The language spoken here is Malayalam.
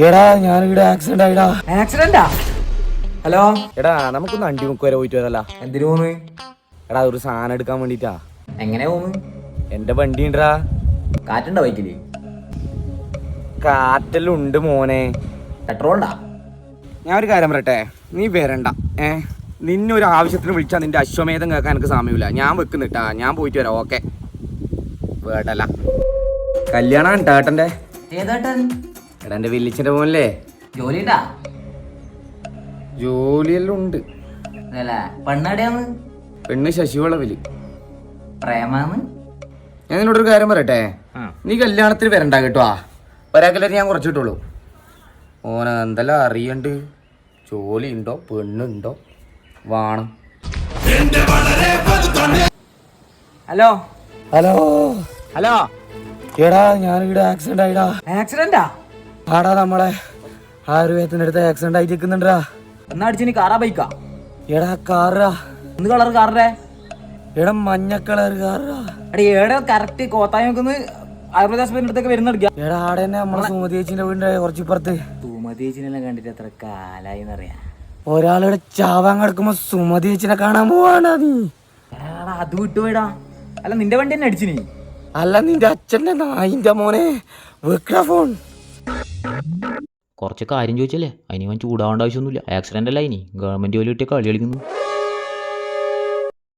എടാ ഞാനിവിടെ ആക്സിഡന്റ് ആയിടാ. ആക്സിഡന്റാ? ഹലോ എടാ നമുക്കൊന്ന് അണ്ടിമുക്ക് വരെ പോയിട്ട് വരല്ല. എന്തിനു പോന്ന്? എടാ ഒരു സാധനം എടുക്കാൻ വേണ്ടിട്ടാ. എങ്ങനെ പോന്ന്? എന്റെ വണ്ടി ഉണ്ടടാ. കാറ്റുണ്ടോ ബൈക്കില്? കാറ്റെല്ലാം ഉണ്ട് മോനെ. പെട്രോൾ ഉണ്ടാ? ഞാൻ ഒരു കാര്യം പറയട്ടെ, നീ വരണ്ട. നിന്നെ ഒരു ആവശ്യത്തിന് വിളിച്ചാൽ നിന്റെ അശ്വമേധം കേൾക്കാൻ എനിക്ക് സമയമില്ല. ഞാൻ വെക്കുന്നിട്ടാ, ഞാൻ പോയിട്ട് വരാം. ഓക്കെ വേട്ടല്ല കല്യാണം ഏട്ടൻ്റെ. ഏതാട്ടൻ? എടാ എൻ്റെ വില്ലിച്ചിൻ്റെ മോനല്ലേ. ജോലി ഉണ്ടാ? ജോലിയെല്ലാം ഉണ്ട്. അതല്ലേ പെണ്ണടിയാന്ന്? പെണ്ണ് ശശിവളവില്. പ്രേമാന്ന്? ഞാൻ നിന്നോടൊരു കാര്യം പറയട്ടെ, നീ കല്യാണത്തിന് വരണ്ട കേട്ടോ. ഒരാൾക്കല്ലേ ഞാൻ കുറച്ച് കിട്ടുള്ളൂ. ഓനെ എന്തെല്ലാം അറിയണ്ട്. ജോലി ഉണ്ടോ, പെണ്ണുണ്ടോ, വേണം. ഹലോ ഹലോ ഹലോ എടാ ഞാനിവിടെ ആക്സിഡന്റ് ആയിടാ. ആക്സിഡന്റാ? ആടാ നമ്മളെ ആയുർവേദത്തിന്റെ അടുത്ത് ആക്സിഡന്റ് ആയിട്ട് നിൽക്കുന്നുണ്ടാ. എന്നാ അടിച്ചിനി കാറാ ബൈക്കാ? എടാ കാറാ. എന്ത് കളർ കാറിന്റെ? എടാ മഞ്ഞ കളർ കാറാ. എടാ ഏടെ കറക്റ്റ് കോത്തായി നോക്കുന്ന ആയുർവേദ ആശുപത്രിന്റെ അടുത്തൊക്കെ വരുന്നടിക്കാം. എടാ ആടെ തന്നെ നമ്മളെ സുമതി ചേച്ചിന്റെ വീടിന്റെ കുറച്ച് ഇപ്പുറത്ത്. സുമതി ചേച്ചിനെല്ലാം കണ്ടിട്ട് എത്ര കാലായി എന്നറിയാ. ഒരാളുടെ ചാവാൻ കിടക്കുമ്പോ സുമതി ചേച്ചിനെ കാണാൻ പോവാണ്ടാ നീ. എടാ അത് വിട്ടുപോയിടാ. അല്ല നിന്റെ വണ്ടി തന്നെ അടിച്ചിനി? അല്ല നിന്റെ അച്ഛന്റെ നായിന്റെ മോനെ. വെക്കടാ ഫോൺ. കുറച്ച് കാര്യം ചോദിച്ചല്ലേ, അതിന് ഇവൻ ചൂടാവേണ്ട ആവശ്യമൊന്നുമില്ല. ആക്സിഡൻ്റ് അല്ല, ഇനി ഗവൺമെൻറ് ജോലി കിട്ടിയ കളി കളിക്കുന്നു.